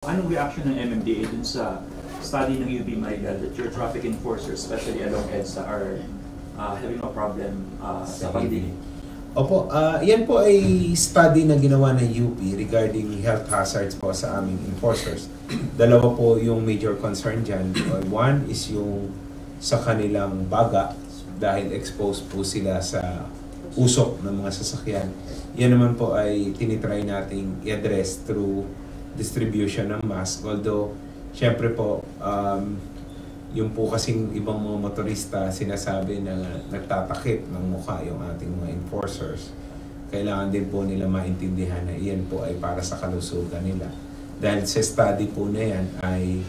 Anong reaction ng MMDA dun sa study ng UP Marigal that your traffic enforcers, especially along EDSA, are having a problem sa pandinig? Opo, yan po ay study na ginawa ng UP regarding health hazards po sa aming enforcers. Dalawa po yung major concern dyan. One is yung sa kanilang baga dahil exposed po sila sa usok ng mga sasakyan. Yan naman po ay tinitry nating i-address through distribution ng mask. Although, syempre po, yung po kasing ibang mga motorista sinasabi na nagtatakip ng mukha yung ating mga enforcers. Kailangan din po nila maintindihan na iyan po ay para sa kalusugan nila. Dahil sa study po na yan ay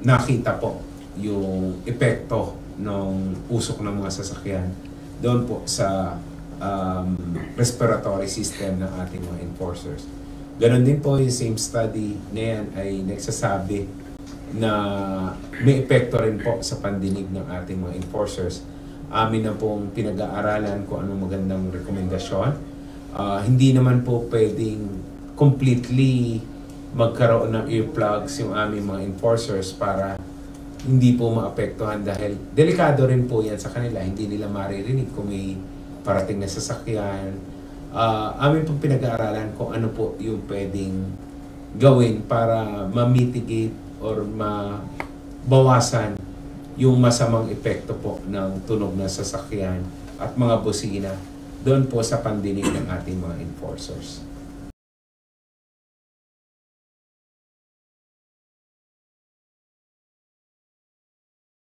nakita po yung epekto ng usok ng mga sasakyan doon po sa respiratory system ng ating mga enforcers. Ganon din po yung same study na yan ay nagsasabi na may epekto rin po sa pandinig ng ating mga enforcers. Amin na pong pinag-aaralan kung anong magandang rekomendasyon. Hindi naman po pwedeng completely magkaroon ng earplugs yung aming mga enforcers para hindi po maapektuhan dahil delikado rin po yan sa kanila. Hindi nila maririnig kung may parating na sasakyan. Amin pong pinag-aaralan kung ano po yung pwedeng gawin para ma-mitigate or mabawasan yung masamang epekto po ng tunog ng sasakyan at mga busina doon po sa pandinig ng ating mga enforcers.